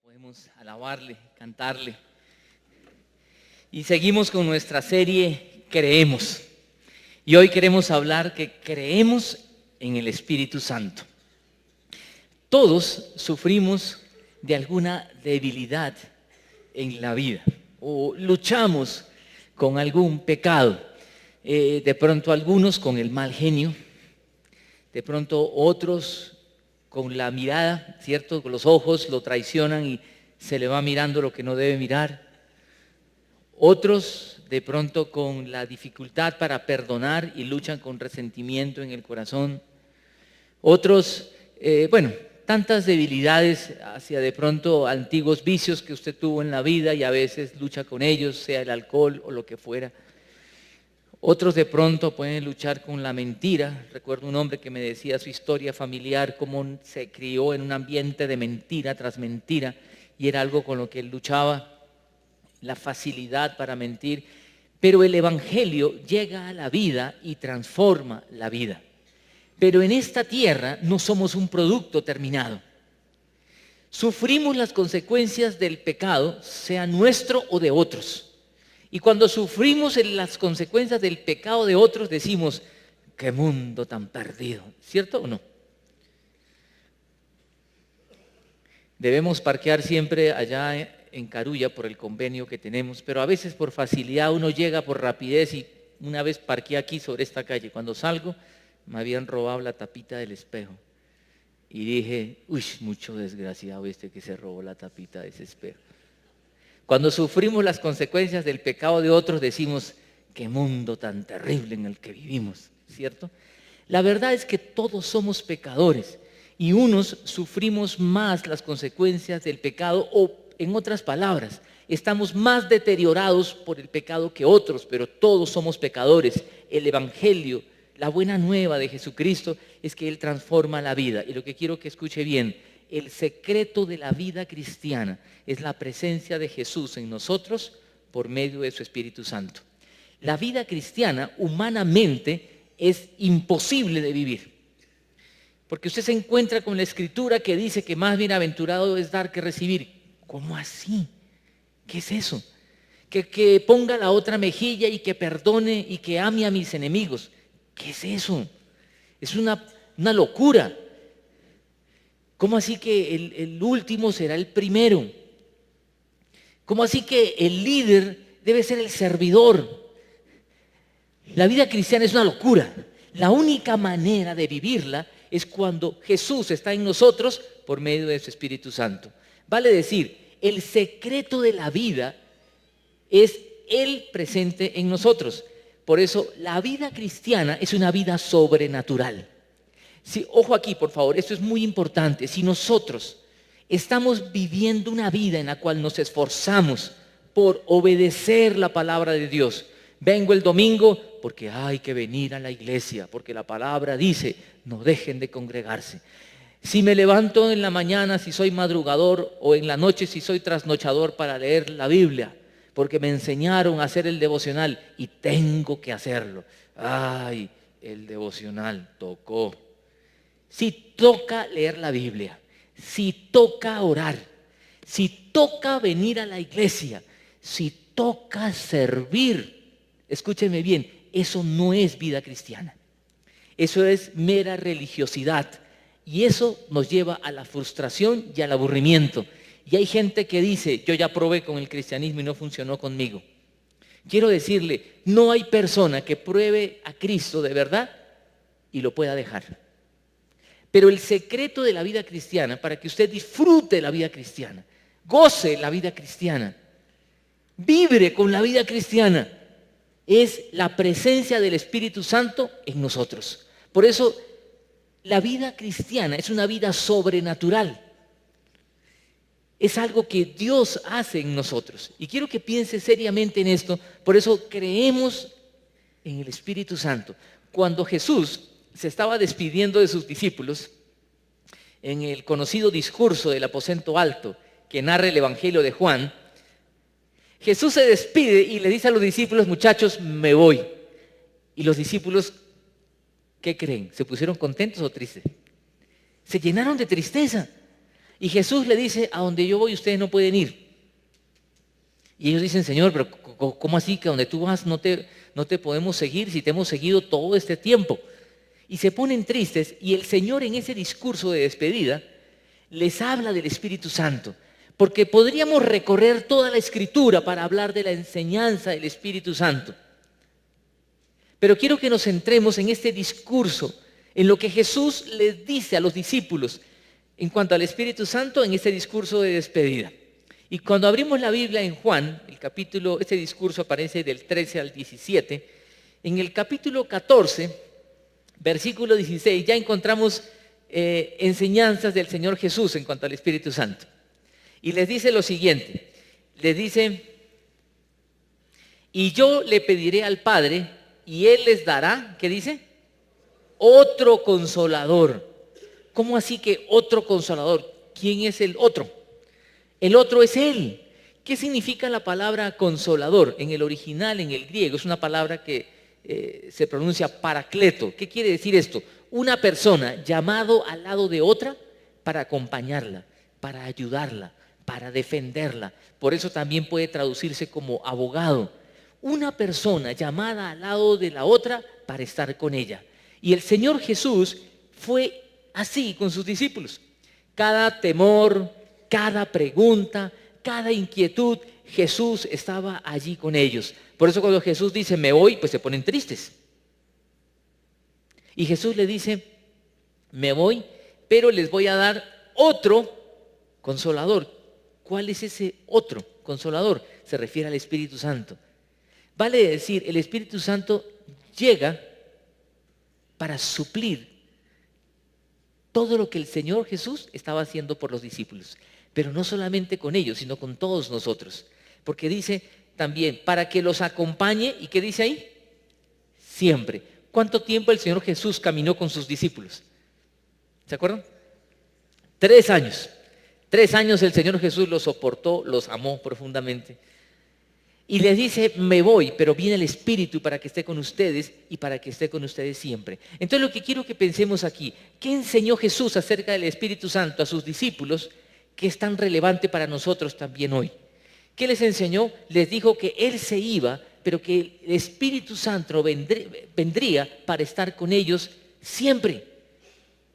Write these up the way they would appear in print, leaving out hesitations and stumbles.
Podemos alabarle, cantarle. Y seguimos con nuestra serie Creemos. Y hoy queremos hablar que creemos en el Espíritu Santo. Todos sufrimos de alguna debilidad en la vida o luchamos con algún pecado. De pronto algunos con el mal genio, de pronto otros con la mirada, ¿cierto? Con los ojos lo traicionan y se le va mirando lo que no debe mirar. Otros de pronto con la dificultad para perdonar y luchan con resentimiento en el corazón. Otros, tantas debilidades hacia de pronto antiguos vicios que usted tuvo en la vida y a veces lucha con ellos, sea el alcohol o lo que fuera. Otros de pronto pueden luchar con la mentira. Recuerdo un hombre que me decía su historia familiar, cómo se crió en un ambiente de mentira tras mentira y era algo con lo que él luchaba, la facilidad para mentir. Pero el Evangelio llega a la vida y transforma la vida. Pero en esta tierra no somos un producto terminado. Sufrimos las consecuencias del pecado, sea nuestro o de otros. Y cuando sufrimos las consecuencias del pecado de otros, decimos, ¡qué mundo tan perdido! ¿Cierto o no? Debemos parquear siempre allá en Carulla por el convenio que tenemos, pero a veces por facilidad uno llega por rapidez y una vez parqué aquí sobre esta calle. Cuando salgo, me habían robado la tapita del espejo. Y dije, uy, mucho desgraciado este que se robó la tapita de ese espejo. Cuando sufrimos las consecuencias del pecado de otros, decimos, qué mundo tan terrible en el que vivimos, ¿cierto? La verdad es que todos somos pecadores y unos sufrimos más las consecuencias del pecado o, en otras palabras, estamos más deteriorados por el pecado que otros, pero todos somos pecadores. El Evangelio, la buena nueva de Jesucristo es que Él transforma la vida. Y lo que quiero que escuche bien, el secreto de la vida cristiana es la presencia de Jesús en nosotros por medio de su Espíritu Santo. La vida cristiana humanamente es imposible de vivir. Porque usted se encuentra con la Escritura que dice que más bienaventurado es dar que recibir. ¿Cómo así? ¿Qué es eso? Que ponga la otra mejilla y que perdone y que ame a mis enemigos. ¿Qué es eso? Es una locura. ¿Cómo así que el último será el primero? ¿Cómo así que el líder debe ser el servidor? La vida cristiana es una locura. La única manera de vivirla es cuando Jesús está en nosotros por medio de su Espíritu Santo. Vale decir, el secreto de la vida es Él presente en nosotros. Por eso la vida cristiana es una vida sobrenatural. Sí, ojo aquí, por favor, esto es muy importante. Si nosotros estamos viviendo una vida en la cual nos esforzamos por obedecer la palabra de Dios, vengo el domingo porque hay que venir a la iglesia, porque la palabra dice, no dejen de congregarse. Si me levanto en la mañana, si soy madrugador, o en la noche si soy trasnochador para leer la Biblia, porque me enseñaron a hacer el devocional y tengo que hacerlo. Ay, el devocional tocó. Si toca leer la Biblia, si toca orar, si toca venir a la iglesia, si toca servir, escúcheme bien, eso no es vida cristiana. Eso es mera religiosidad y eso nos lleva a la frustración y al aburrimiento. Y hay gente que dice, yo ya probé con el cristianismo y no funcionó conmigo. Quiero decirle, no hay persona que pruebe a Cristo de verdad y lo pueda dejar. Pero el secreto de la vida cristiana, para que usted disfrute la vida cristiana, goce la vida cristiana, vibre con la vida cristiana, es la presencia del Espíritu Santo en nosotros. Por eso, la vida cristiana es una vida sobrenatural. Es algo que Dios hace en nosotros. Y quiero que piense seriamente en esto. Por eso creemos en el Espíritu Santo. Cuando Jesús se estaba despidiendo de sus discípulos en el conocido discurso del aposento alto que narra el Evangelio de Juan, Jesús se despide y le dice a los discípulos, muchachos, me voy. Y los discípulos, ¿qué creen? ¿Se pusieron contentos o tristes? Se llenaron de tristeza. Y Jesús le dice, a donde yo voy ustedes no pueden ir. Y ellos dicen, Señor, pero ¿cómo así que donde tú vas no te podemos seguir si te hemos seguido todo este tiempo? Y se ponen tristes y el Señor en ese discurso de despedida les habla del Espíritu Santo. Porque podríamos recorrer toda la Escritura para hablar de la enseñanza del Espíritu Santo. Pero quiero que nos centremos en este discurso, en lo que Jesús les dice a los discípulos en cuanto al Espíritu Santo en este discurso de despedida. Y cuando abrimos la Biblia en Juan, este discurso aparece del 13 al 17, en el capítulo 14, versículo 16, ya encontramos enseñanzas del Señor Jesús en cuanto al Espíritu Santo. Y les dice lo siguiente, les dice, y yo le pediré al Padre, y Él les dará, ¿qué dice? Otro consolador. ¿Cómo así que otro consolador? ¿Quién es el otro? El otro es Él. ¿Qué significa la palabra consolador? En el original, en el griego, es una palabra que se pronuncia paracleto. ¿Qué quiere decir esto? Una persona llamado al lado de otra para acompañarla, para ayudarla, para defenderla. Por eso también puede traducirse como abogado. Una persona llamada al lado de la otra para estar con ella. Y el Señor Jesús fue así con sus discípulos. Cada temor, cada pregunta, cada inquietud, Jesús estaba allí con ellos. Por eso cuando Jesús dice, me voy, pues se ponen tristes. Y Jesús le dice, me voy, pero les voy a dar otro consolador. ¿Cuál es ese otro consolador? Se refiere al Espíritu Santo. Vale decir, el Espíritu Santo llega para suplir todo lo que el Señor Jesús estaba haciendo por los discípulos. Pero no solamente con ellos, sino con todos nosotros. Porque dice también, para que los acompañe, ¿y qué dice ahí? Siempre. ¿Cuánto tiempo el Señor Jesús caminó con sus discípulos? ¿Se acuerdan? 3 años. 3 años el Señor Jesús los soportó, los amó profundamente. Y les dice, me voy, pero viene el Espíritu para que esté con ustedes y para que esté con ustedes siempre. Entonces lo que quiero que pensemos aquí, ¿qué enseñó Jesús acerca del Espíritu Santo a sus discípulos que es tan relevante para nosotros también hoy? ¿Qué les enseñó? Les dijo que Él se iba, pero que el Espíritu Santo vendría para estar con ellos siempre,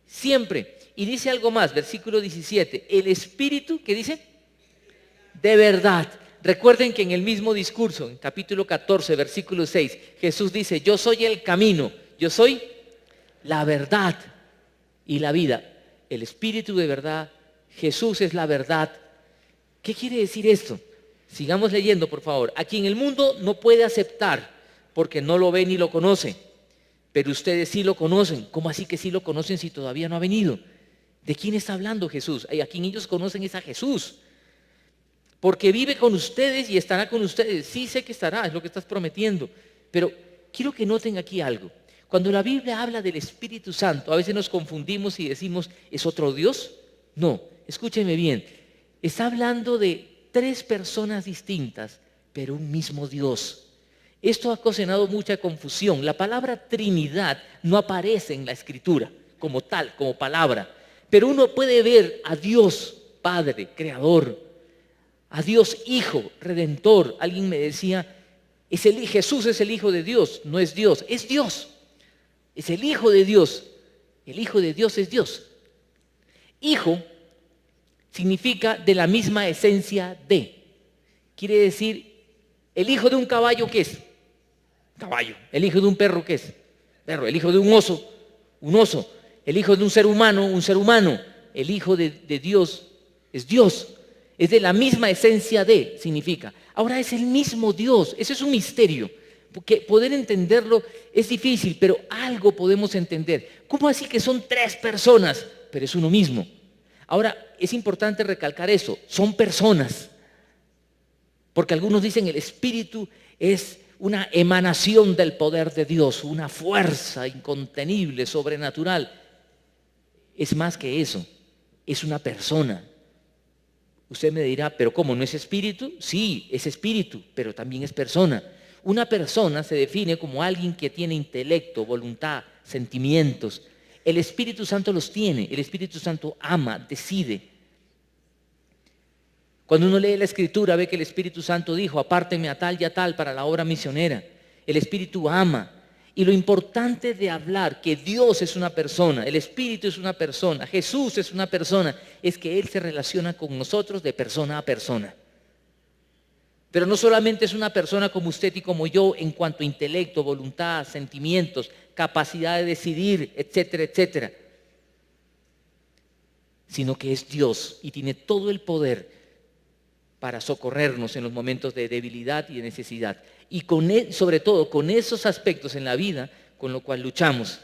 siempre. Y dice algo más, versículo 17, el Espíritu, ¿qué dice? De verdad. Recuerden que en el mismo discurso, en capítulo 14, versículo 6, Jesús dice, yo soy el camino, yo soy la verdad y la vida. El Espíritu de verdad, Jesús es la verdad. ¿Qué quiere decir esto? Sigamos leyendo, por favor. A quien el mundo no puede aceptar porque no lo ve ni lo conoce, pero ustedes sí lo conocen. ¿Cómo así que sí lo conocen si todavía no ha venido? ¿De quién está hablando Jesús? A quien ellos conocen es a Jesús. Porque vive con ustedes y estará con ustedes. Sí sé que estará, es lo que estás prometiendo. Pero quiero que noten aquí algo. Cuando la Biblia habla del Espíritu Santo, a veces nos confundimos y decimos, ¿es otro Dios? No, escúcheme bien. Está hablando de 3 personas distintas, pero un mismo Dios. Esto ha ocasionado mucha confusión. La palabra Trinidad no aparece en la Escritura como tal, como palabra. Pero uno puede ver a Dios Padre, Creador, a Dios Hijo, Redentor. Alguien me decía, Jesús es el Hijo de Dios. No es Dios, es Dios. Es el Hijo de Dios. El Hijo de Dios es Dios. Hijo significa de la misma esencia de. Quiere decir, el hijo de un caballo, ¿qué es? Caballo. El hijo de un perro, ¿qué es? Perro. El hijo de un oso, un oso. El hijo de un ser humano, un ser humano. El Hijo de Dios es Dios. Es de la misma esencia de, significa. Ahora es el mismo Dios. Eso es un misterio. Porque poder entenderlo es difícil, pero algo podemos entender. ¿Cómo así que son 3 personas, pero es uno mismo? Ahora, es importante recalcar eso. Son personas. Porque algunos dicen el Espíritu es una emanación del poder de Dios, una fuerza incontenible, sobrenatural. Es más que eso. Es una persona. Usted me dirá, ¿pero cómo? ¿No es espíritu? Sí, es espíritu, pero también es persona. Una persona se define como alguien que tiene intelecto, voluntad, sentimientos. El Espíritu Santo los tiene. El Espíritu Santo ama, decide. Cuando uno lee la Escritura ve que el Espíritu Santo dijo, apártenme a tal y a tal para la obra misionera. El Espíritu ama. Y lo importante de hablar que Dios es una persona, el Espíritu es una persona, Jesús es una persona, es que Él se relaciona con nosotros de persona a persona. Pero no solamente es una persona como usted y como yo en cuanto a intelecto, voluntad, sentimientos, capacidad de decidir, etcétera, etcétera, sino que es Dios y tiene todo el poder para socorrernos en los momentos de debilidad y de necesidad. Y sobre todo con esos aspectos en la vida con lo cual luchamos.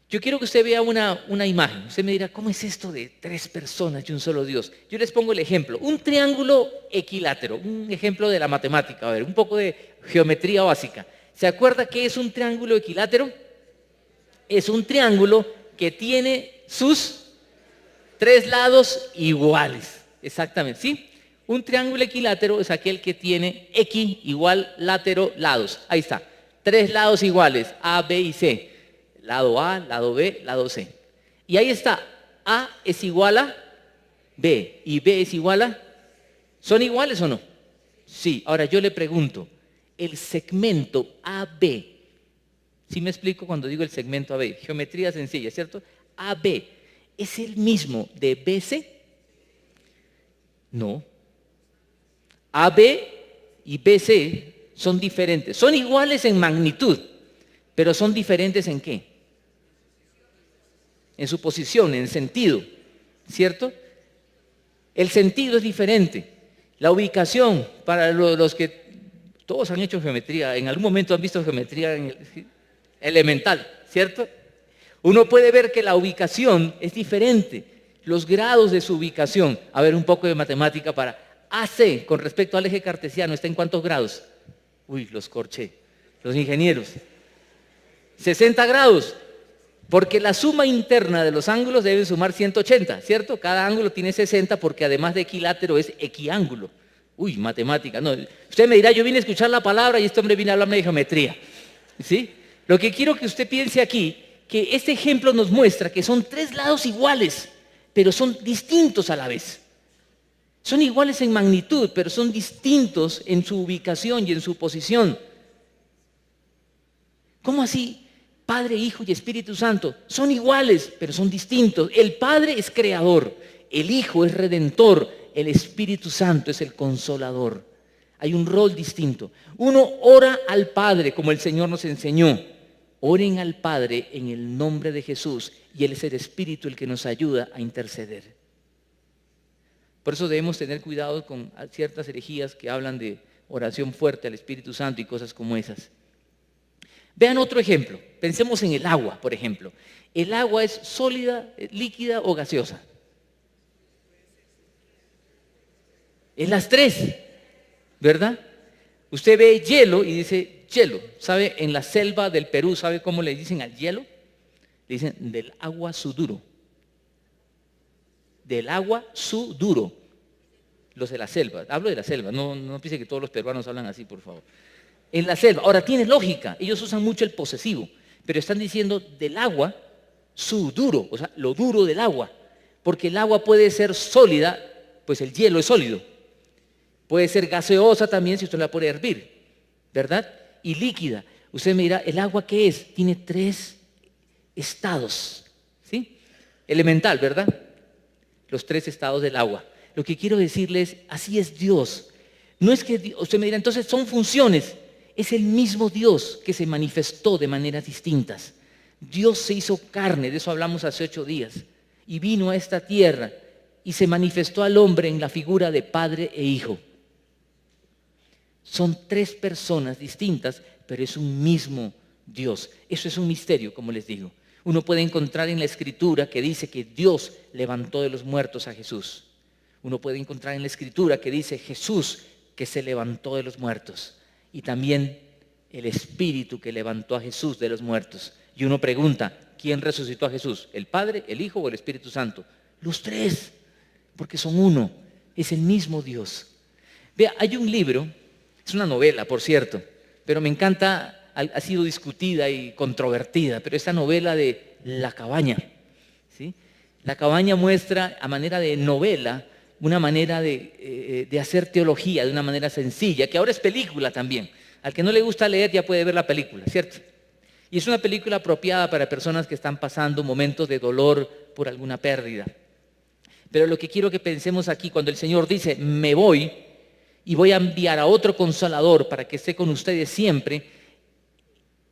Yo quiero que usted vea una imagen. Usted me dirá, ¿cómo es esto de 3 personas y un solo Dios? Yo les pongo el ejemplo. Un triángulo equilátero, un ejemplo de la matemática, a ver, un poco de geometría básica. ¿Se acuerda qué es un triángulo equilátero? Es un triángulo que tiene sus 3 lados iguales. Exactamente, ¿sí? Un triángulo equilátero es aquel que tiene X igual látero lados. Ahí está. 3 lados iguales, A, B y C. Lado A, lado B, lado C. Y ahí está. A es igual a B y B es igual a... ¿Son iguales o no? Sí. Ahora yo le pregunto, el segmento AB, ¿sí me explico cuando digo el segmento AB? Geometría sencilla, ¿cierto? AB, ¿es el mismo de BC? No. AB y BC son diferentes. Son iguales en magnitud, pero son diferentes ¿en qué? En su posición, en sentido, ¿cierto? El sentido es diferente. La ubicación, para los que todos han hecho geometría, en algún momento han visto geometría elemental, ¿cierto? Uno puede ver que la ubicación es diferente, los grados de su ubicación. A ver, un poco de matemática para AC con respecto al eje cartesiano, ¿está en cuántos grados? Uy, los corché, los ingenieros. 60 grados, porque la suma interna de los ángulos debe sumar 180, ¿cierto? Cada ángulo tiene 60 porque además de equilátero es equiángulo. Uy, matemática, no. Usted me dirá, yo vine a escuchar la palabra y este hombre viene a hablarme de geometría, ¿sí? Lo que quiero que usted piense aquí, que este ejemplo nos muestra que son 3 lados iguales, pero son distintos a la vez. Son iguales en magnitud, pero son distintos en su ubicación y en su posición. ¿Cómo así? Padre, Hijo y Espíritu Santo son iguales, pero son distintos. El Padre es creador, el Hijo es redentor, el Espíritu Santo es el consolador. Hay un rol distinto. Uno ora al Padre como el Señor nos enseñó. Oren al Padre en el nombre de Jesús y Él es el Espíritu el que nos ayuda a interceder. Por eso debemos tener cuidado con ciertas herejías que hablan de oración fuerte al Espíritu Santo y cosas como esas. Vean otro ejemplo. Pensemos en el agua, por ejemplo. ¿El agua es sólida, líquida o gaseosa? Es las 3, ¿verdad? Usted ve hielo y dice hielo. ¿Sabe? En la selva del Perú, ¿sabe cómo le dicen al hielo? Le dicen del agua suduro. Del agua suduro. Los de la selva, hablo de la selva, no piense que todos los peruanos hablan así, por favor. En la selva, ahora tiene lógica, ellos usan mucho el posesivo, pero están diciendo del agua suduro, o sea, lo duro del agua, porque el agua puede ser sólida, pues el hielo es sólido, puede ser gaseosa también si usted la puede hervir, ¿verdad? Y líquida, usted me dirá, ¿el agua qué es? Tiene 3 estados, ¿sí? Elemental, ¿verdad? Los 3 estados del agua. Lo que quiero decirles, así es Dios. No es que usted me dirá, entonces son funciones. Es el mismo Dios que se manifestó de maneras distintas. Dios se hizo carne, de eso hablamos hace 8 días, y vino a esta tierra y se manifestó al hombre en la figura de Padre e Hijo. Son 3 personas distintas, pero es un mismo Dios. Eso es un misterio, como les digo. Uno puede encontrar en la Escritura que dice que Dios levantó de los muertos a Jesús. Uno puede encontrar en la Escritura que dice Jesús que se levantó de los muertos. Y también el Espíritu que levantó a Jesús de los muertos. Y uno pregunta, ¿quién resucitó a Jesús? ¿El Padre, el Hijo o el Espíritu Santo? Los 3, porque son uno. Es el mismo Dios. Vea, hay un libro, es una novela, por cierto, pero me encanta, ha sido discutida y controvertida, pero esta novela de La Cabaña, ¿sí? La Cabaña muestra a manera de novela una manera de hacer teología de una manera sencilla, que ahora es película también. Al que no le gusta leer ya puede ver la película, ¿cierto? Y es una película apropiada para personas que están pasando momentos de dolor por alguna pérdida. Pero lo que quiero que pensemos aquí, cuando el Señor dice, me voy y voy a enviar a otro consolador para que esté con ustedes siempre,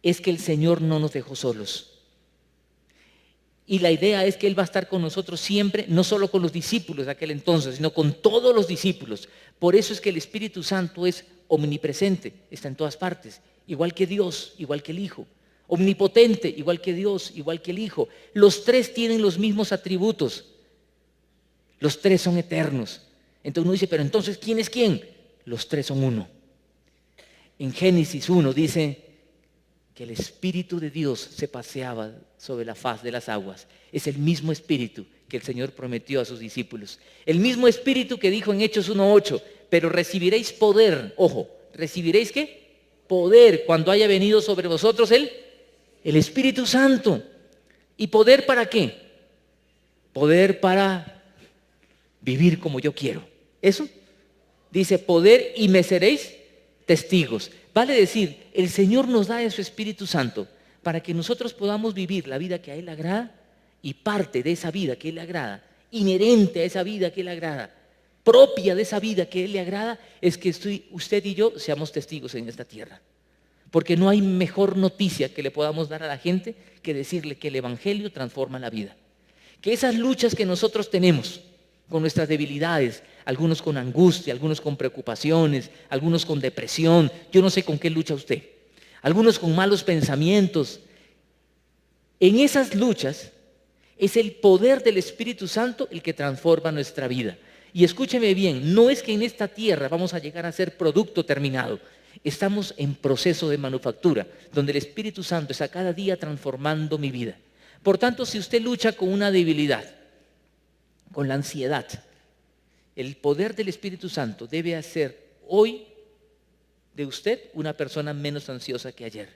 es que el Señor no nos dejó solos. Y la idea es que Él va a estar con nosotros siempre, no solo con los discípulos de aquel entonces, sino con todos los discípulos. Por eso es que el Espíritu Santo es omnipresente, está en todas partes, igual que Dios, igual que el Hijo. Omnipotente, igual que Dios, igual que el Hijo. Los tres tienen los mismos atributos. Los tres son eternos. Entonces uno dice, pero entonces, ¿quién es quién? Los tres son uno. En Génesis 1 dice que el Espíritu de Dios se paseaba sobre la faz de las aguas. Es el mismo Espíritu que el Señor prometió a sus discípulos. El mismo Espíritu que dijo en Hechos 1:8, pero recibiréis poder. Ojo, ¿recibiréis qué? Poder cuando haya venido sobre vosotros el Espíritu Santo. ¿Y poder para qué? Poder para vivir como yo quiero. Eso dice poder y me seréis testigos. Vale decir, el Señor nos da de su Espíritu Santo para que nosotros podamos vivir la vida que a Él le agrada, y parte de esa vida que a Él le agrada, inherente a esa vida que a Él le agrada, propia de esa vida que a Él le agrada, es que usted y yo seamos testigos en esta tierra. Porque no hay mejor noticia que le podamos dar a la gente que decirle que el Evangelio transforma la vida. Que esas luchas que nosotros tenemos con nuestras debilidades, algunos con angustia, algunos con preocupaciones, algunos con depresión, yo no sé con qué lucha usted, algunos con malos pensamientos. En esas luchas es el poder del Espíritu Santo el que transforma nuestra vida. Y escúcheme bien, no es que en esta tierra vamos a llegar a ser producto terminado. Estamos en proceso de manufactura, donde el Espíritu Santo está cada día transformando mi vida. Por tanto, si usted lucha con una debilidad, con la ansiedad, el poder del Espíritu Santo debe hacer hoy de usted una persona menos ansiosa que ayer.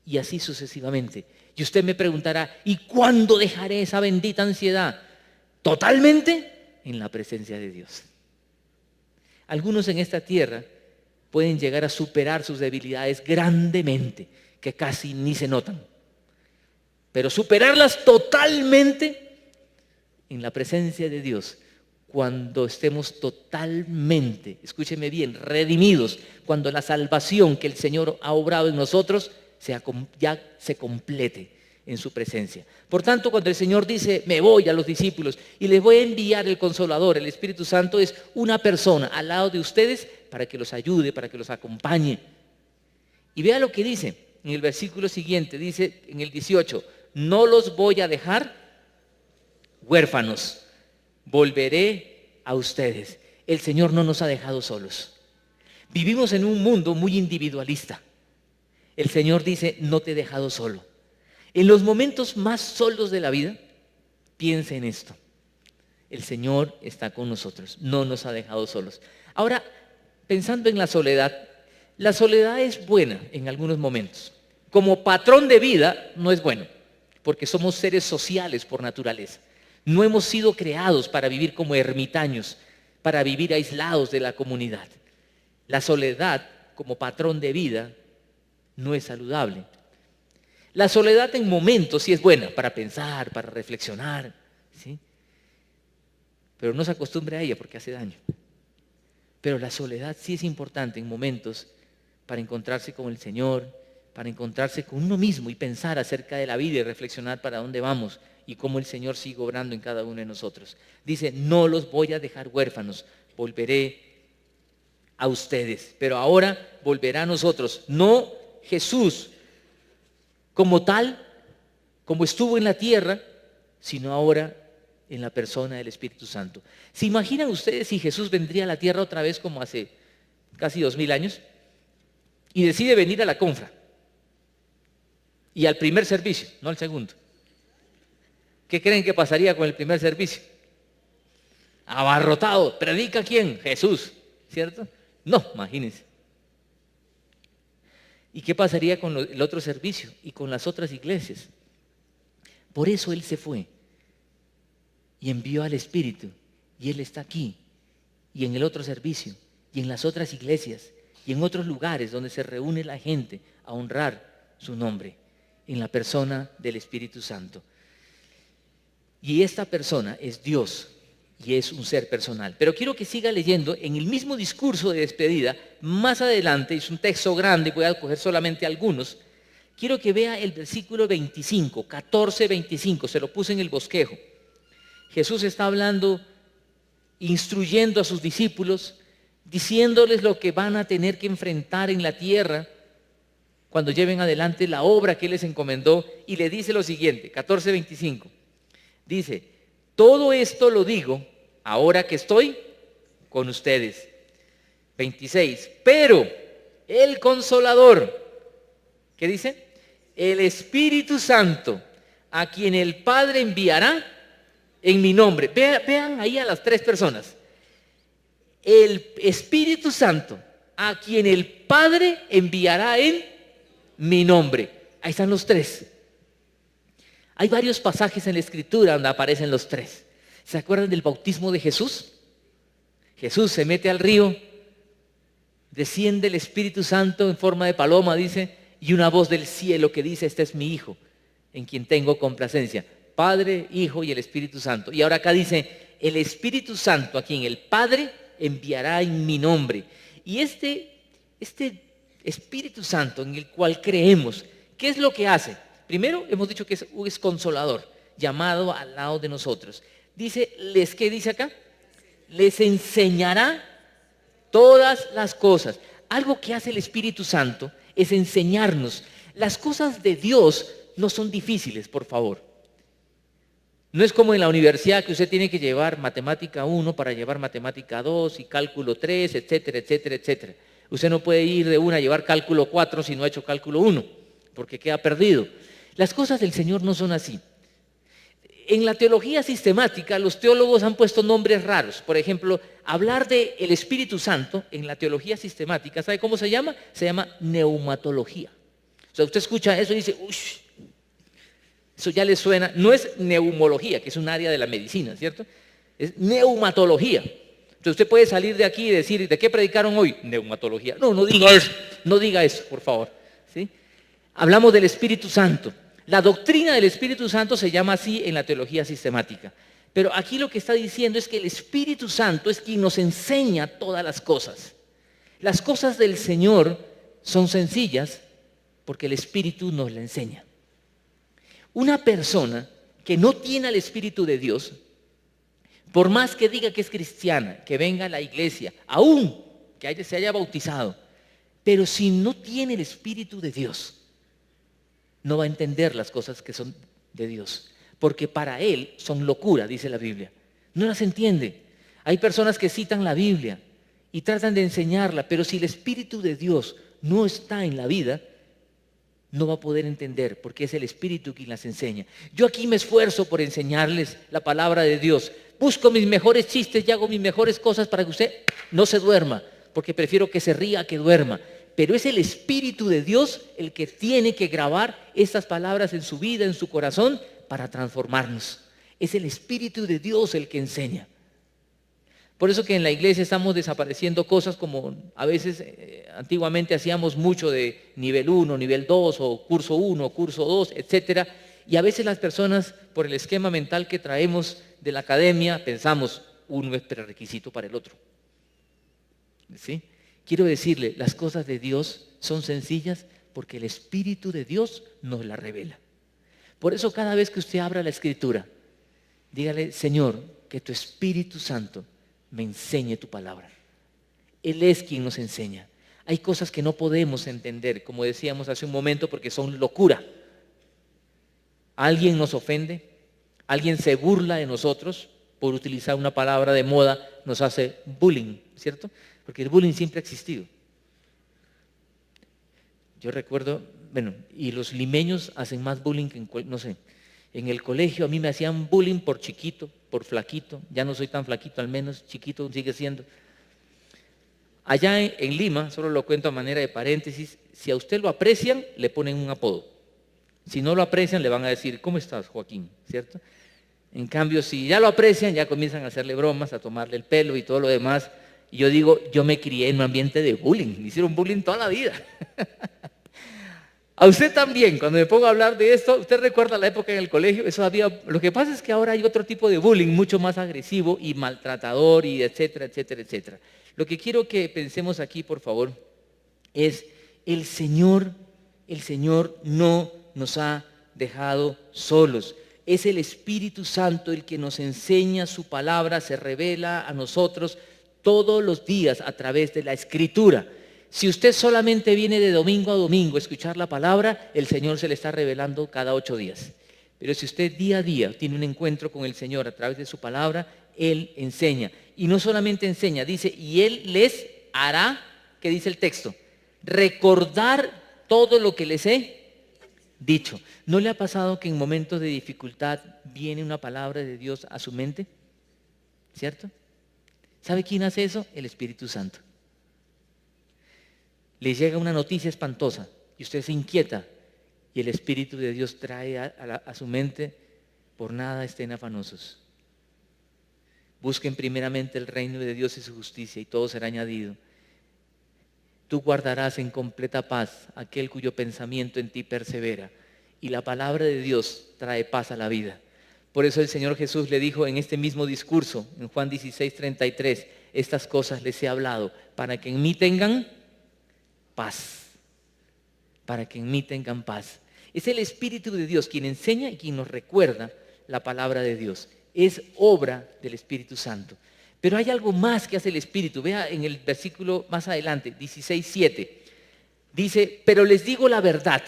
Y así sucesivamente. Y usted me preguntará, ¿y cuándo dejaré esa bendita ansiedad? Totalmente en la presencia de Dios. Algunos en esta tierra pueden llegar a superar sus debilidades grandemente, que casi ni se notan. Pero superarlas totalmente en la presencia de Dios, cuando estemos totalmente, escúcheme bien, redimidos, cuando la salvación que el Señor ha obrado en nosotros ya se complete en su presencia. Por tanto, cuando el Señor dice, me voy a los discípulos y les voy a enviar el Consolador, el Espíritu Santo es una persona al lado de ustedes para que los ayude, para que los acompañe. Y vea lo que dice en el versículo siguiente, dice en el 18, no los voy a dejar huérfanos, volveré a ustedes. El Señor no nos ha dejado solos. Vivimos en un mundo muy individualista. El Señor dice, no te he dejado solo. En los momentos más solos de la vida, piense en esto. El Señor está con nosotros, no nos ha dejado solos. Ahora, pensando en la soledad es buena en algunos momentos. Como patrón de vida no es bueno, porque somos seres sociales por naturaleza. No hemos sido creados para vivir como ermitaños, para vivir aislados de la comunidad. La soledad como patrón de vida no es saludable. La soledad en momentos sí es buena para pensar, para reflexionar, ¿sí? Pero no se acostumbre a ella porque hace daño. Pero la soledad sí es importante en momentos para encontrarse con el Señor, para encontrarse con uno mismo y pensar acerca de la vida y reflexionar para dónde vamos y cómo el Señor sigue obrando en cada uno de nosotros. Dice, no los voy a dejar huérfanos, volveré a ustedes. Pero ahora volverá a nosotros, no Jesús como tal, como estuvo en la tierra, sino ahora en la persona del Espíritu Santo. ¿Se imaginan ustedes si Jesús vendría a la tierra otra vez como hace casi 2000 años y decide venir a la confra y al primer servicio, no al segundo? ¿Qué creen que pasaría con el primer servicio? Abarrotado. ¿Predica quién? Jesús, ¿cierto? No, imagínense. ¿Y qué pasaría con el otro servicio y con las otras iglesias? Por eso Él se fue y envió al Espíritu y Él está aquí y en el otro servicio, y en las otras iglesias, y en otros lugares donde se reúne la gente a honrar su nombre, en la persona del Espíritu Santo. Y esta persona es Dios y es un ser personal. Pero quiero que siga leyendo en el mismo discurso de despedida, más adelante, es un texto grande, voy a coger solamente algunos. Quiero que vea el versículo 25, 14, 25, se lo puse en el bosquejo. Jesús está hablando, instruyendo a sus discípulos, diciéndoles lo que van a tener que enfrentar en la tierra cuando lleven adelante la obra que Él les encomendó, y le dice lo siguiente, 14, 25. Dice, todo esto lo digo ahora que estoy con ustedes. 26, pero el Consolador, ¿qué dice? El Espíritu Santo, a quien el Padre enviará en mi nombre. Vean ahí a las tres personas. El Espíritu Santo, a quien el Padre enviará en mi nombre. Ahí están los tres. Hay varios pasajes en la Escritura donde aparecen los tres. ¿Se acuerdan del bautismo de Jesús? Jesús se mete al río, desciende el Espíritu Santo en forma de paloma, dice, y una voz del cielo que dice, este es mi Hijo, en quien tengo complacencia. Padre, Hijo y el Espíritu Santo. Y ahora acá dice, el Espíritu Santo, a quien el Padre enviará en mi nombre. Y este Espíritu Santo en el cual creemos, ¿qué es lo que hace? Primero, hemos dicho que es consolador, llamado al lado de nosotros. Dice, ¿qué dice acá? Les enseñará todas las cosas. Algo que hace el Espíritu Santo es enseñarnos. Las cosas de Dios no son difíciles, por favor. No es como en la universidad que usted tiene que llevar matemática 1 para llevar matemática 2 y cálculo 3, etcétera, etcétera, etcétera. Usted no puede ir de una a llevar cálculo 4 si no ha hecho cálculo 1, porque queda perdido. Las cosas del Señor no son así. En la teología sistemática, los teólogos han puesto nombres raros. Por ejemplo, hablar del Espíritu Santo en la teología sistemática, ¿sabe cómo se llama? Se llama neumatología. O sea, usted escucha eso y dice, uy, eso ya le suena. No es neumología, que es un área de la medicina, ¿cierto? Es neumatología. Entonces usted puede salir de aquí y decir, ¿de qué predicaron hoy? Neumatología. No, no diga eso, no diga eso, por favor. ¿Sí? Hablamos del Espíritu Santo. La doctrina del Espíritu Santo se llama así en la teología sistemática. Pero aquí lo que está diciendo es que el Espíritu Santo es quien nos enseña todas las cosas. Las cosas del Señor son sencillas porque el Espíritu nos la enseña. Una persona que no tiene al Espíritu de Dios, por más que diga que es cristiana, que venga a la iglesia, aún que se haya bautizado, pero si no tiene el Espíritu de Dios, no va a entender las cosas que son de Dios, porque para él son locura, dice la Biblia. No las entiende. Hay personas que citan la Biblia y tratan de enseñarla, pero si el Espíritu de Dios no está en la vida, no va a poder entender, porque es el Espíritu quien las enseña. Yo aquí me esfuerzo por enseñarles la palabra de Dios. Busco mis mejores chistes y hago mis mejores cosas para que usted no se duerma, porque prefiero que se ría a que duerma. Pero es el Espíritu de Dios el que tiene que grabar estas palabras en su vida, en su corazón, para transformarnos. Es el Espíritu de Dios el que enseña. Por eso que en la iglesia estamos desapareciendo cosas como a veces antiguamente hacíamos mucho de nivel 1, nivel 2 o curso 1, curso 2, etcétera. Y a veces las personas, por el esquema mental que traemos de la academia, pensamos, uno es prerequisito para el otro. ¿Sí? Quiero decirle, las cosas de Dios son sencillas porque el Espíritu de Dios nos las revela. Por eso cada vez que usted abra la Escritura, dígale, Señor, que tu Espíritu Santo me enseñe tu palabra. Él es quien nos enseña. Hay cosas que no podemos entender, como decíamos hace un momento, porque son locura. Alguien nos ofende, alguien se burla de nosotros, por utilizar una palabra de moda, nos hace bullying, ¿cierto? Porque el bullying siempre ha existido. Yo recuerdo, y los limeños hacen más bullying que no sé. En el colegio a mí me hacían bullying por chiquito, por flaquito. Ya no soy tan flaquito, al menos chiquito sigue siendo. Allá en Lima, solo lo cuento a manera de paréntesis, si a usted lo aprecian, le ponen un apodo. Si no lo aprecian, le van a decir, ¿cómo estás, Joaquín? ¿Cierto? En cambio, si ya lo aprecian, ya comienzan a hacerle bromas, a tomarle el pelo y todo lo demás, Y yo digo, yo me crié en un ambiente de bullying, me hicieron bullying toda la vida. A usted también, cuando me pongo a hablar de esto, ¿usted recuerda la época en el colegio? Eso había, lo que pasa es que ahora hay otro tipo de bullying, mucho más agresivo y maltratador y etcétera, etcétera, etcétera. Lo que quiero que pensemos aquí, por favor, es el Señor no nos ha dejado solos. Es el Espíritu Santo el que nos enseña su palabra, se revela a nosotros todos los días a través de la Escritura. Si usted solamente viene de domingo a domingo a escuchar la palabra, el Señor se le está revelando cada 8 días. Pero si usted día a día tiene un encuentro con el Señor a través de su palabra, Él enseña. Y no solamente enseña, dice, y Él les hará, ¿qué dice el texto? Recordar todo lo que les he dicho. ¿No le ha pasado que en momentos de dificultad viene una palabra de Dios a su mente? ¿Cierto? ¿Sabe quién hace eso? El Espíritu Santo. Le llega una noticia espantosa y usted se inquieta y el Espíritu de Dios trae a su mente, por nada estén afanosos. Busquen primeramente el reino de Dios y su justicia y todo será añadido. Tú guardarás en completa paz aquel cuyo pensamiento en ti persevera, y la palabra de Dios trae paz a la vida. Por eso el Señor Jesús le dijo en este mismo discurso, en Juan 16:33, estas cosas les he hablado para que en mí tengan paz, para que en mí tengan paz. Es el Espíritu de Dios quien enseña y quien nos recuerda la palabra de Dios. Es obra del Espíritu Santo. Pero hay algo más que hace el Espíritu. Vea en el versículo más adelante, 16:7. Dice, pero les digo la verdad.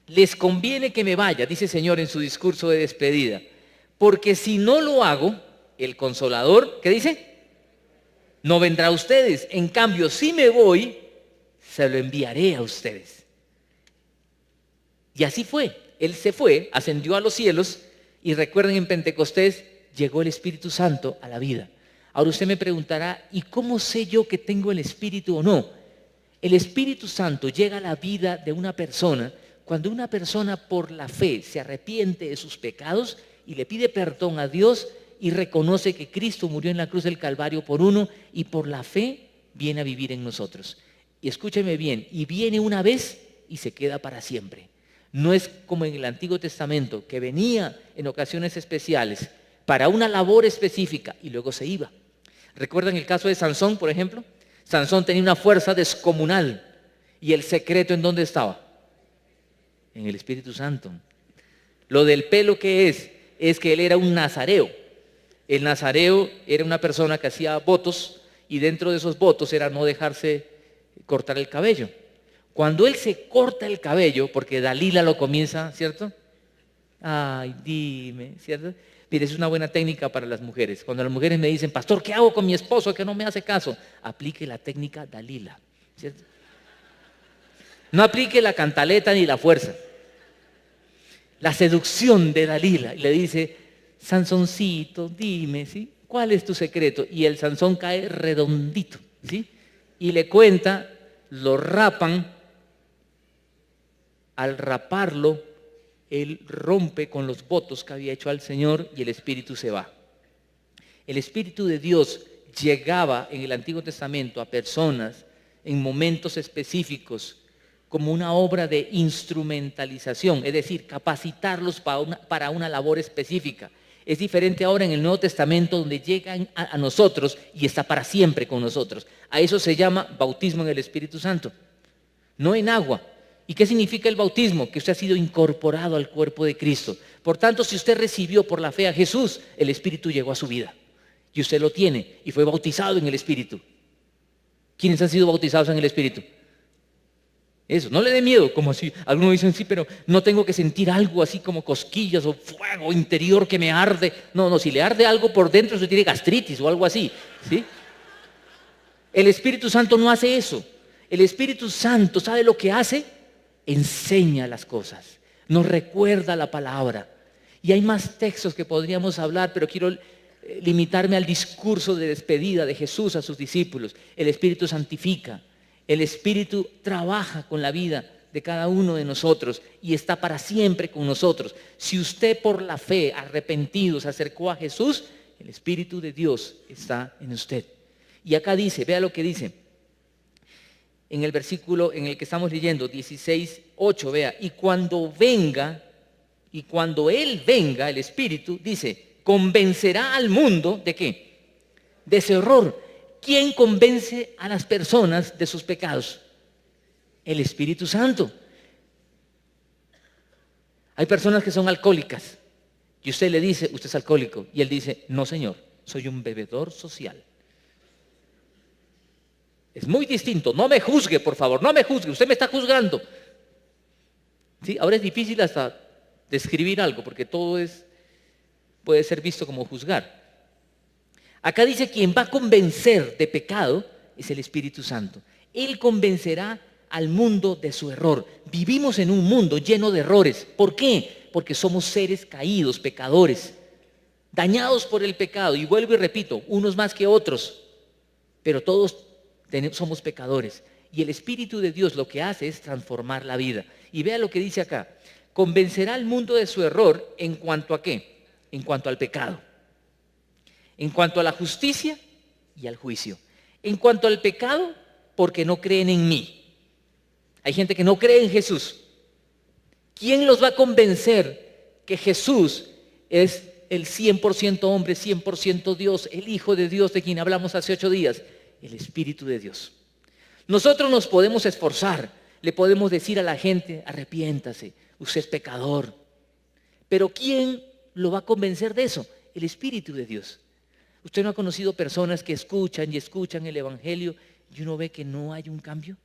Les conviene que me vaya, dice el Señor en su discurso de despedida. Porque si no lo hago, el Consolador, ¿qué dice? No vendrá a ustedes. En cambio, si me voy, se lo enviaré a ustedes. Y así fue. Él se fue, ascendió a los cielos y recuerden en Pentecostés llegó el Espíritu Santo a la vida. Ahora usted me preguntará, ¿y cómo sé yo que tengo el Espíritu o no? El Espíritu Santo llega a la vida de una persona cuando una persona por la fe se arrepiente de sus pecados y le pide perdón a Dios y reconoce que Cristo murió en la cruz del Calvario por uno y por la fe viene a vivir en nosotros. Y escúcheme bien, y viene una vez y se queda para siempre. No es como en el Antiguo Testamento, que venía en ocasiones especiales para una labor específica y luego se iba. ¿Recuerdan el caso de Sansón, por ejemplo? Sansón tenía una fuerza descomunal. ¿Y el secreto en dónde estaba? En el Espíritu Santo. Lo del pelo que es que él era un nazareo. El nazareo era una persona que hacía votos y dentro de esos votos era no dejarse cortar el cabello. Cuando él se corta el cabello, porque Dalila lo comienza, ¿cierto? Ay, dime, ¿cierto? Mire, es una buena técnica para las mujeres. Cuando las mujeres me dicen, pastor, ¿qué hago con mi esposo que no me hace caso? Aplique la técnica Dalila, ¿cierto? No aplique la cantaleta ni la fuerza. La seducción de Dalila. Y le dice, Sansoncito, dime, ¿sí? ¿Cuál es tu secreto? Y el Sansón cae redondito, ¿sí? Y le cuenta, lo rapan. Al raparlo, él rompe con los votos que había hecho al Señor y el Espíritu se va. El Espíritu de Dios llegaba en el Antiguo Testamento a personas en momentos específicos como una obra de instrumentalización, es decir, capacitarlos para una labor específica. Es diferente ahora en el Nuevo Testamento donde llegan a nosotros y está para siempre con nosotros. A eso se llama bautismo en el Espíritu Santo, no en agua. ¿Y qué significa el bautismo? Que usted ha sido incorporado al cuerpo de Cristo. Por tanto, si usted recibió por la fe a Jesús, el Espíritu llegó a su vida. Y usted lo tiene y fue bautizado en el Espíritu. ¿Quiénes han sido bautizados en el Espíritu? Eso, no le dé miedo, como si algunos dicen, sí, pero no tengo que sentir algo así como cosquillas o fuego interior que me arde. No, si le arde algo por dentro, usted tiene gastritis o algo así, ¿sí? El Espíritu Santo no hace eso. El Espíritu Santo, ¿sabe lo que hace? Enseña las cosas, nos recuerda la palabra. Y hay más textos que podríamos hablar, pero quiero limitarme al discurso de despedida de Jesús a sus discípulos. El Espíritu santifica, el Espíritu trabaja con la vida de cada uno de nosotros y está para siempre con nosotros. Si usted por la fe arrepentido se acercó a Jesús, el Espíritu de Dios está en usted. Y acá dice, vea lo que dice, en el versículo en el que estamos leyendo, 16:8, vea, y cuando Él venga, el Espíritu, dice, convencerá al mundo, ¿de qué? De ese error. ¿Quién convence a las personas de sus pecados? El Espíritu Santo. Hay personas que son alcohólicas y usted le dice, usted es alcohólico, y él dice, no señor, soy un bebedor social. Es muy distinto. No me juzgue, por favor, no me juzgue, usted me está juzgando. ¿Sí? Ahora es difícil hasta describir algo porque todo puede ser visto como juzgar. Acá dice, quien va a convencer de pecado es el Espíritu Santo. Él convencerá al mundo de su error. Vivimos en un mundo lleno de errores. ¿Por qué? Porque somos seres caídos, pecadores, dañados por el pecado. Y vuelvo y repito, unos más que otros, pero todos somos pecadores. Y el Espíritu de Dios lo que hace es transformar la vida. Y vea lo que dice acá. Convencerá al mundo de su error en cuanto a ¿qué? En cuanto al pecado. En cuanto a la justicia y al juicio. En cuanto al pecado, porque no creen en mí. Hay gente que no cree en Jesús. ¿Quién los va a convencer que Jesús es el 100% hombre, 100% Dios, el Hijo de Dios de quien hablamos hace 8 días? El Espíritu de Dios. Nosotros nos podemos esforzar, le podemos decir a la gente, arrepiéntase, usted es pecador. Pero ¿quién lo va a convencer de eso? El Espíritu de Dios. ¿Usted no ha conocido personas que escuchan y escuchan el Evangelio y uno ve que no hay un cambio?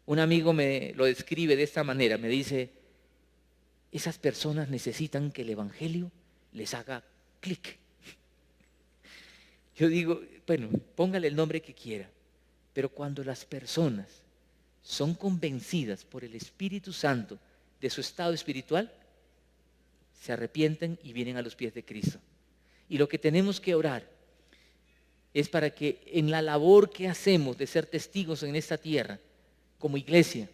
Un amigo me lo describe de esta manera, me dice, esas personas necesitan que el Evangelio les haga clic. Yo digo, bueno, póngale el nombre que quiera, pero cuando las personas son convencidas por el Espíritu Santo de su estado espiritual, se arrepienten y vienen a los pies de Cristo. Y lo que tenemos que orar es para que en la labor que hacemos de ser testigos en esta tierra, como iglesia,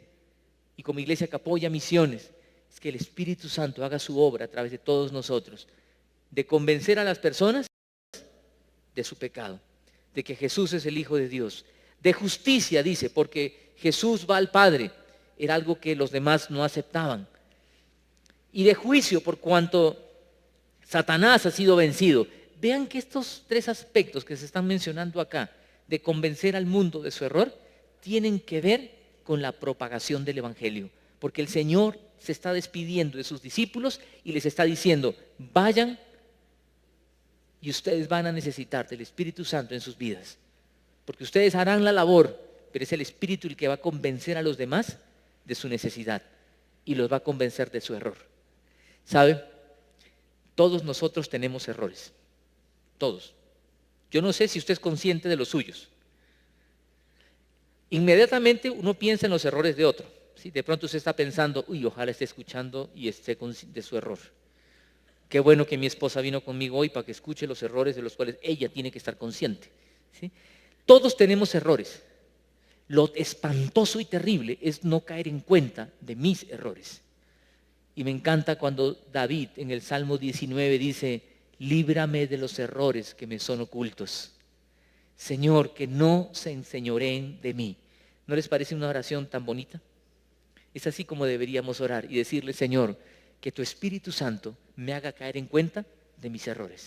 y como iglesia que apoya misiones, es que el Espíritu Santo haga su obra a través de todos nosotros, de convencer a las personas de su pecado, de que Jesús es el Hijo de Dios, de justicia, dice, porque Jesús va al Padre, era algo que los demás no aceptaban, y de juicio por cuanto Satanás ha sido vencido. Vean que estos 3 aspectos que se están mencionando acá, de convencer al mundo de su error, tienen que ver con la propagación del Evangelio, porque el Señor se está despidiendo de sus discípulos y les está diciendo, vayan y ustedes van a necesitar del Espíritu Santo en sus vidas, porque ustedes harán la labor, pero es el Espíritu el que va a convencer a los demás de su necesidad y los va a convencer de su error. ¿Sabe? Todos nosotros tenemos errores, todos. Yo no sé si usted es consciente de los suyos. Inmediatamente uno piensa en los errores de otro. ¿Sí? De pronto usted está pensando, uy, ojalá esté escuchando y esté consciente de su error. Qué bueno que mi esposa vino conmigo hoy para que escuche los errores de los cuales ella tiene que estar consciente. ¿Sí? Todos tenemos errores. Lo espantoso y terrible es no caer en cuenta de mis errores. Y me encanta cuando David en el Salmo 19 dice, líbrame de los errores que me son ocultos. Señor, que no se enseñoreen de mí. ¿No les parece una oración tan bonita? Es así como deberíamos orar y decirle, Señor, que tu Espíritu Santo me haga caer en cuenta de mis errores.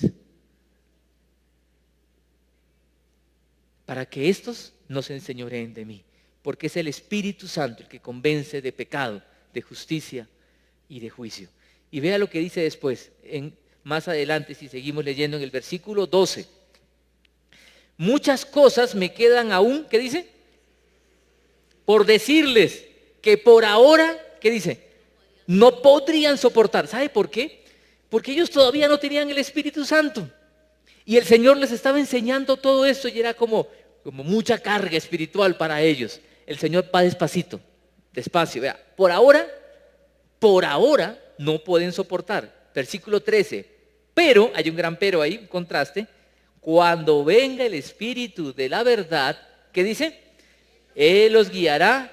Para que estos no se enseñoreen de mí. Porque es el Espíritu Santo el que convence de pecado, de justicia y de juicio. Y vea lo que dice después, más adelante, si seguimos leyendo en el versículo 12. Muchas cosas me quedan aún, ¿qué dice? Por decirles que por ahora, ¿qué dice? No podrían soportar. ¿Sabe por qué? Porque ellos todavía no tenían el Espíritu Santo. Y el Señor les estaba enseñando todo esto y era como mucha carga espiritual para ellos. El Señor va despacito, despacio. Vea, por ahora no pueden soportar. Versículo 13. Pero, hay un gran pero ahí, un contraste. Cuando venga el Espíritu de la verdad, ¿qué dice? Él los guiará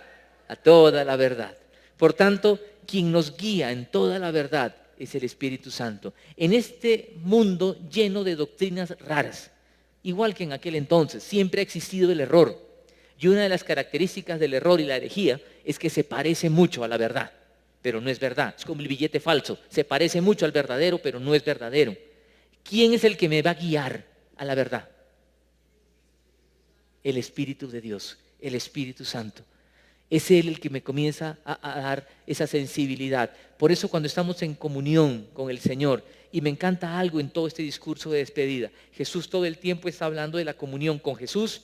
a toda la verdad. Por tanto, quien nos guía en toda la verdad es el Espíritu Santo. En este mundo lleno de doctrinas raras, igual que en aquel entonces. Siempre ha existido el error. Y una de las características del error y la herejía es que se parece mucho a la verdad, pero no es verdad. Es como el billete falso. Se parece mucho al verdadero, pero no es verdadero. ¿Quién es el que me va a guiar a la verdad? El Espíritu de Dios, el Espíritu Santo. Es Él el que me comienza a dar esa sensibilidad. Por eso cuando estamos en comunión con el Señor, y me encanta algo en todo este discurso de despedida, Jesús todo el tiempo está hablando de la comunión con Jesús,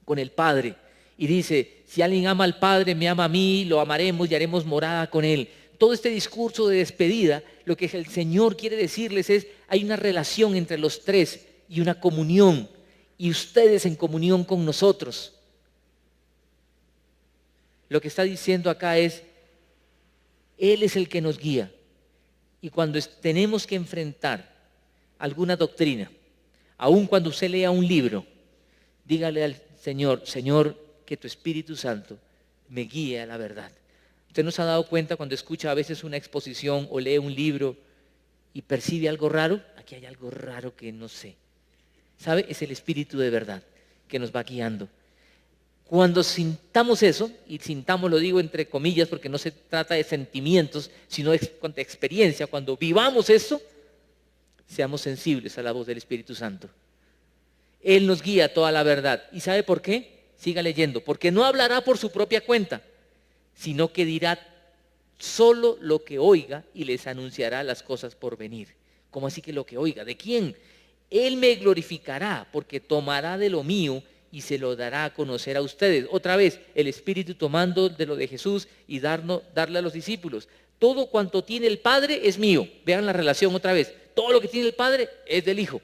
con el Padre. Y dice, si alguien ama al Padre, me ama a mí, lo amaremos y haremos morada con Él. Todo este discurso de despedida, lo que el Señor quiere decirles es, hay una relación entre los tres y una comunión. Y ustedes en comunión con nosotros. Lo que está diciendo acá es, Él es el que nos guía. Y cuando tenemos que enfrentar alguna doctrina, aun cuando usted lea un libro, dígale al Señor, Señor, que tu Espíritu Santo me guíe a la verdad. ¿Usted no se ha dado cuenta cuando escucha a veces una exposición o lee un libro y percibe algo raro? Aquí hay algo raro que no sé. ¿Sabe? Es el Espíritu de verdad que nos va guiando. Cuando sintamos eso, y sintamos lo digo entre comillas porque no se trata de sentimientos, sino de experiencia, cuando vivamos eso, seamos sensibles a la voz del Espíritu Santo. Él nos guía a toda la verdad. ¿Y sabe por qué? Siga leyendo. Porque no hablará por su propia cuenta, sino que dirá solo lo que oiga y les anunciará las cosas por venir. ¿Cómo así que lo que oiga? ¿De quién? Él me glorificará porque tomará de lo mío y se lo dará a conocer a ustedes. Otra vez, el Espíritu tomando de lo de Jesús y darle a los discípulos. Todo cuanto tiene el Padre es mío. Vean la relación otra vez. Todo lo que tiene el Padre es del Hijo.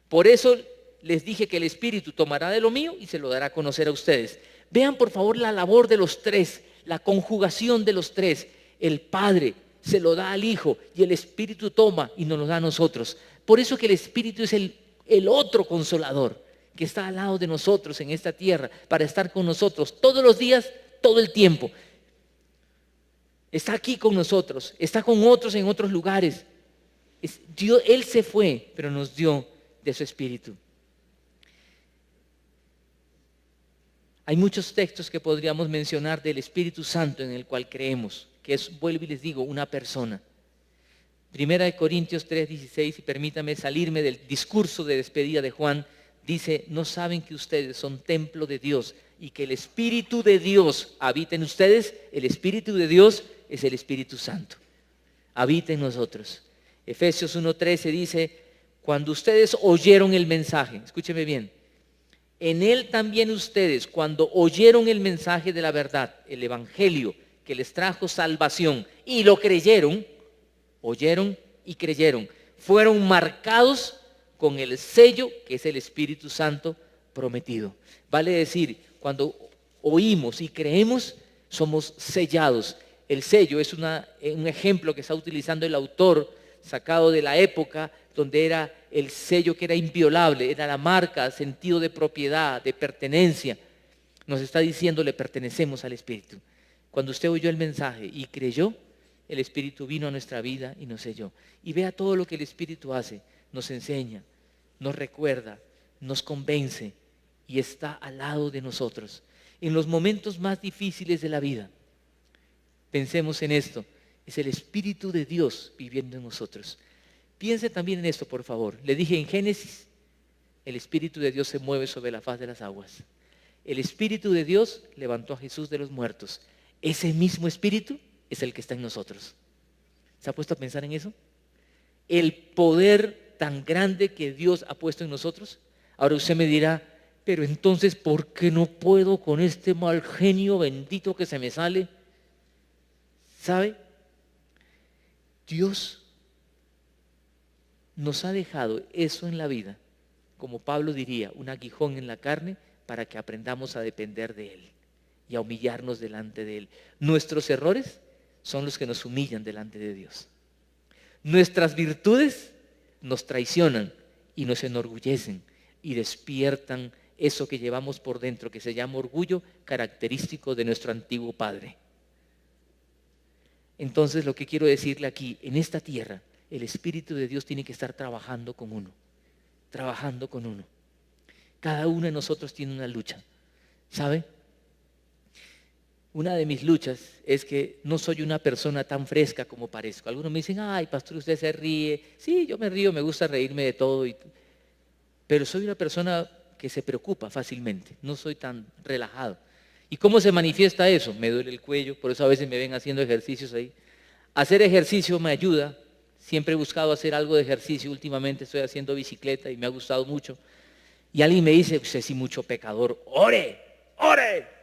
Por eso les dije que el Espíritu tomará de lo mío y se lo dará a conocer a ustedes. Vean por favor la labor de los tres, la conjugación de los tres. El Padre se lo da al Hijo y el Espíritu toma y nos lo da a nosotros. Por eso que el Espíritu es el otro consolador que está al lado de nosotros en esta tierra para estar con nosotros todos los días, todo el tiempo. Está aquí con nosotros, está con otros en otros lugares. Él se fue, pero nos dio de su Espíritu. Hay muchos textos que podríamos mencionar del Espíritu Santo en el cual creemos, que es, vuelvo y les digo, una persona. Primera de Corintios 3:16, y permítame salirme del discurso de despedida de Juan, dice, ¿no saben que ustedes son templo de Dios y que el Espíritu de Dios habita en ustedes? El Espíritu de Dios es el Espíritu Santo. Habita en nosotros. Efesios 1:13 dice, cuando ustedes oyeron el mensaje, escúcheme bien, en él también ustedes, cuando oyeron el mensaje de la verdad, el evangelio que les trajo salvación y lo creyeron, oyeron y creyeron, fueron marcados con el sello que es el Espíritu Santo prometido. Vale decir, cuando oímos y creemos, somos sellados. El sello es un ejemplo que está utilizando el autor, sacado de la época donde era el sello que era inviolable, era la marca, sentido de propiedad, de pertenencia. Nos está diciendo, le pertenecemos al Espíritu. Cuando usted oyó el mensaje y creyó, el Espíritu vino a nuestra vida y nos selló. Y vea todo lo que el Espíritu hace, nos enseña, nos recuerda, nos convence y está al lado de nosotros. En los momentos más difíciles de la vida, pensemos en esto, es el Espíritu de Dios viviendo en nosotros. Piense también en esto, por favor. Le dije en Génesis, el Espíritu de Dios se mueve sobre la faz de las aguas. El Espíritu de Dios levantó a Jesús de los muertos. Ese mismo Espíritu es el que está en nosotros. ¿Se ha puesto a pensar en eso? El poder tan grande que Dios ha puesto en nosotros. Ahora usted me dirá, pero entonces, ¿por qué no puedo con este mal genio bendito que se me sale? ¿Sabe? Dios nos ha dejado eso en la vida, como Pablo diría, un aguijón en la carne para que aprendamos a depender de Él y a humillarnos delante de Él. Nuestros errores son los que nos humillan delante de Dios. Nuestras virtudes nos traicionan y nos enorgullecen y despiertan eso que llevamos por dentro, que se llama orgullo, característico de nuestro antiguo padre. Entonces, lo que quiero decirle aquí, en esta tierra, el Espíritu de Dios tiene que estar trabajando con uno. trabajando con uno. Cada uno de nosotros tiene una lucha, ¿sabe? Una de mis luchas es que no soy una persona tan fresca como parezco. Algunos me dicen, ay, pastor, usted se ríe. Sí, yo me río, me gusta reírme de todo. Pero soy una persona que se preocupa fácilmente. No soy tan relajado. ¿Y cómo se manifiesta eso? Me duele el cuello, por eso a veces me ven haciendo ejercicios ahí. Hacer ejercicio me ayuda. Siempre he buscado hacer algo de ejercicio. Últimamente estoy haciendo bicicleta y me ha gustado mucho. Y alguien me dice, usted sí mucho pecador. ¡Ore! ¡Ore!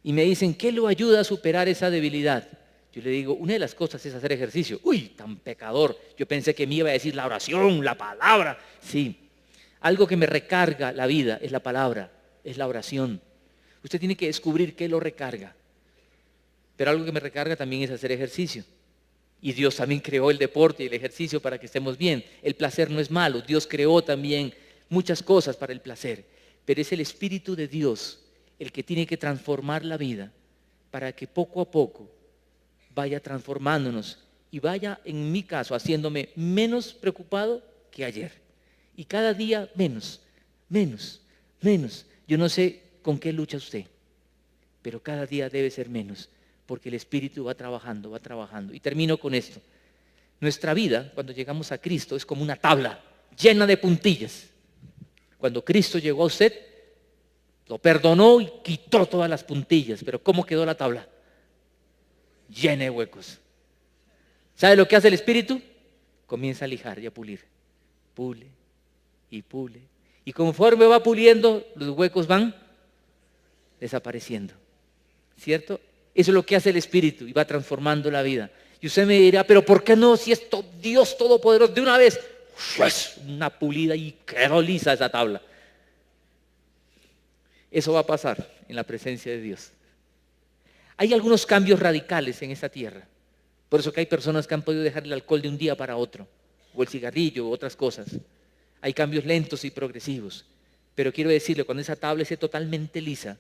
Y me dicen, ¿qué lo ayuda a superar esa debilidad? Yo le digo, una de las cosas es hacer ejercicio. Uy, tan pecador. Yo pensé que me iba a decir la oración, la palabra. Sí, algo que me recarga la vida es la palabra, es la oración. Usted tiene que descubrir qué lo recarga. Pero algo que me recarga también es hacer ejercicio. Y Dios también creó el deporte y el ejercicio para que estemos bien. El placer no es malo. Dios creó también muchas cosas para el placer. Pero es el Espíritu de Dios el que tiene que transformar la vida para que poco a poco vaya transformándonos y vaya, en mi caso, haciéndome menos preocupado que ayer. Y cada día menos. Yo no sé con qué lucha usted, pero cada día debe ser menos, porque el Espíritu va trabajando. Y termino con esto. Nuestra vida, cuando llegamos a Cristo, es como una tabla llena de puntillas. Cuando Cristo llegó a usted, lo perdonó y quitó todas las puntillas. Pero ¿cómo quedó la tabla? Llena de huecos. ¿Sabe lo que hace el Espíritu? Comienza a lijar y a pulir. Pule y pule. Y conforme va puliendo, los huecos van desapareciendo. ¿Cierto? Eso es lo que hace el Espíritu y va transformando la vida. Y usted me dirá, pero ¿por qué no? Si es Dios Todopoderoso, de una vez, una pulida y quedó lisa esa tabla. Eso va a pasar en la presencia de Dios. Hay algunos cambios radicales en esta tierra. Por eso que hay personas que han podido dejar el alcohol de un día para otro, o el cigarrillo, u otras cosas. Hay cambios lentos y progresivos. Pero quiero decirle, cuando esa tabla esté totalmente lisa,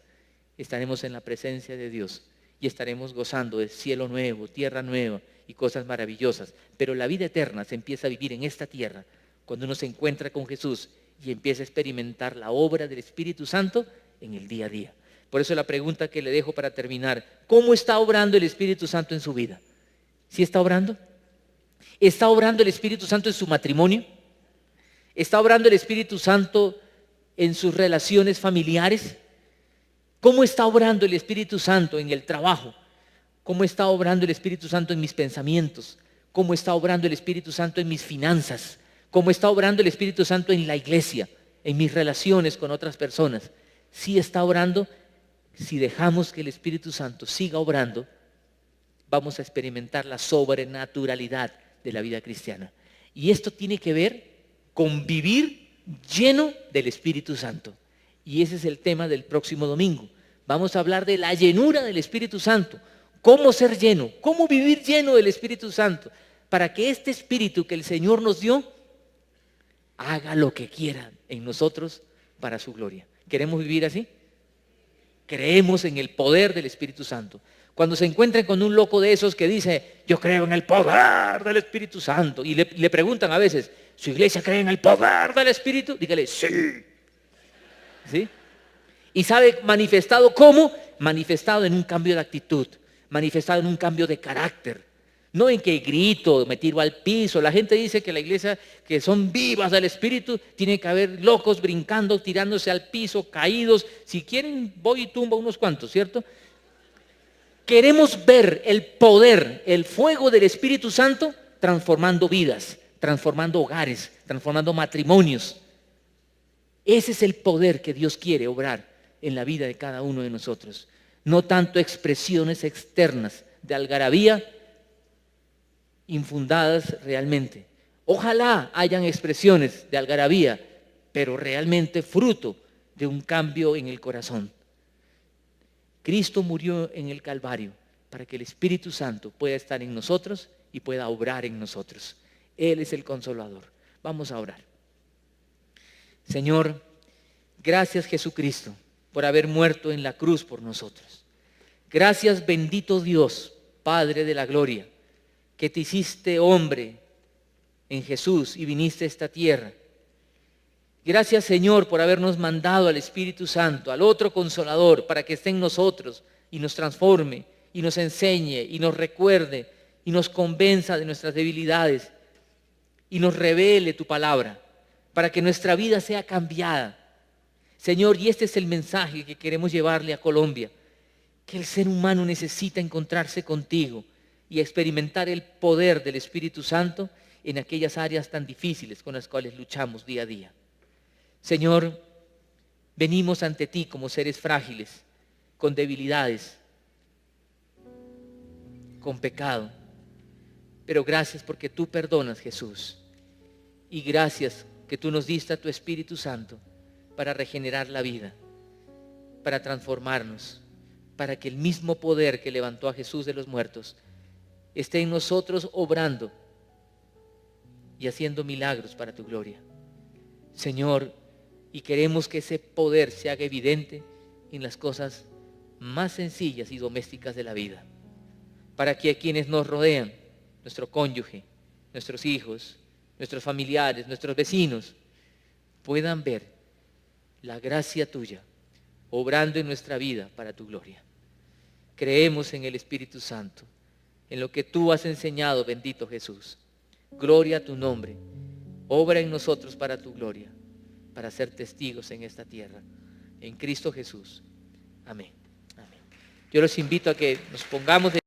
estaremos en la presencia de Dios y estaremos gozando de cielo nuevo, tierra nueva y cosas maravillosas. Pero la vida eterna se empieza a vivir en esta tierra cuando uno se encuentra con Jesús y empieza a experimentar la obra del Espíritu Santo en el día a día. Por eso la pregunta que le dejo para terminar, ¿cómo está obrando el Espíritu Santo en su vida? ¿Sí está obrando? ¿Está obrando el Espíritu Santo en su matrimonio? ¿Está obrando el Espíritu Santo en sus relaciones familiares? ¿Cómo está obrando el Espíritu Santo en el trabajo? ¿Cómo está obrando el Espíritu Santo en mis pensamientos? ¿Cómo está obrando el Espíritu Santo en mis finanzas? ¿Cómo está obrando el Espíritu Santo en la iglesia, en mis relaciones con otras personas? Si está obrando, si dejamos que el Espíritu Santo siga obrando, vamos a experimentar la sobrenaturalidad de la vida cristiana. Y esto tiene que ver con vivir lleno del Espíritu Santo. Y ese es el tema del próximo domingo. Vamos a hablar de la llenura del Espíritu Santo. Cómo ser lleno, cómo vivir lleno del Espíritu Santo, para que este Espíritu que el Señor nos dio haga lo que quiera en nosotros para su gloria. ¿Queremos vivir así? Creemos en el poder del Espíritu Santo. Cuando se encuentren con un loco de esos que dice, yo creo en el poder del Espíritu Santo, y le preguntan a veces, ¿su iglesia cree en el poder del Espíritu? Dígale, sí. ¿Sí? ¿Y sabe manifestado cómo? Manifestado en un cambio de actitud, manifestado en un cambio de carácter. No en que grito, me tiro al piso. La gente dice que la iglesia, que son vivas del Espíritu, tiene que haber locos brincando, tirándose al piso, caídos. Si quieren, voy y tumbo unos cuantos, ¿cierto? Queremos ver el poder, el fuego del Espíritu Santo transformando vidas, transformando hogares, transformando matrimonios. Ese es el poder que Dios quiere obrar en la vida de cada uno de nosotros. No tanto expresiones externas de algarabía infundadas realmente. Ojalá hayan expresiones de algarabía, pero realmente fruto de un cambio en el corazón. Cristo murió en el Calvario para que el Espíritu Santo pueda estar en nosotros y pueda obrar en nosotros. Él es el Consolador. Vamos a orar. Señor, gracias Jesucristo por haber muerto en la cruz por nosotros. Gracias bendito Dios, Padre de la gloria, que te hiciste hombre en Jesús y viniste a esta tierra Gracias, Señor, por habernos mandado al Espíritu Santo, al otro Consolador, para que esté en nosotros y nos transforme, y nos enseñe, y nos recuerde, y nos convenza de nuestras debilidades, y nos revele tu palabra, para que nuestra vida sea cambiada. Señor, y este es el mensaje que queremos llevarle a Colombia, que el ser humano necesita encontrarse contigo y experimentar el poder del Espíritu Santo en aquellas áreas tan difíciles con las cuales luchamos día a día. Señor, venimos ante ti como seres frágiles, con debilidades, con pecado. Pero gracias porque tú perdonas, Jesús. Y gracias que tú nos diste a tu Espíritu Santo para regenerar la vida, para transformarnos, para que el mismo poder que levantó a Jesús de los muertos esté en nosotros obrando y haciendo milagros para tu gloria. Señor, y queremos que ese poder se haga evidente en las cosas más sencillas y domésticas de la vida, para que a quienes nos rodean, nuestro cónyuge, nuestros hijos, nuestros familiares, nuestros vecinos, puedan ver la gracia tuya obrando en nuestra vida para tu gloria. Creemos en el Espíritu Santo, en lo que tú has enseñado, bendito Jesús. Gloria a tu nombre. Obra en nosotros para tu gloria, para ser testigos en esta tierra. En Cristo Jesús. Amén. Amén. Yo los invito a que nos pongamos de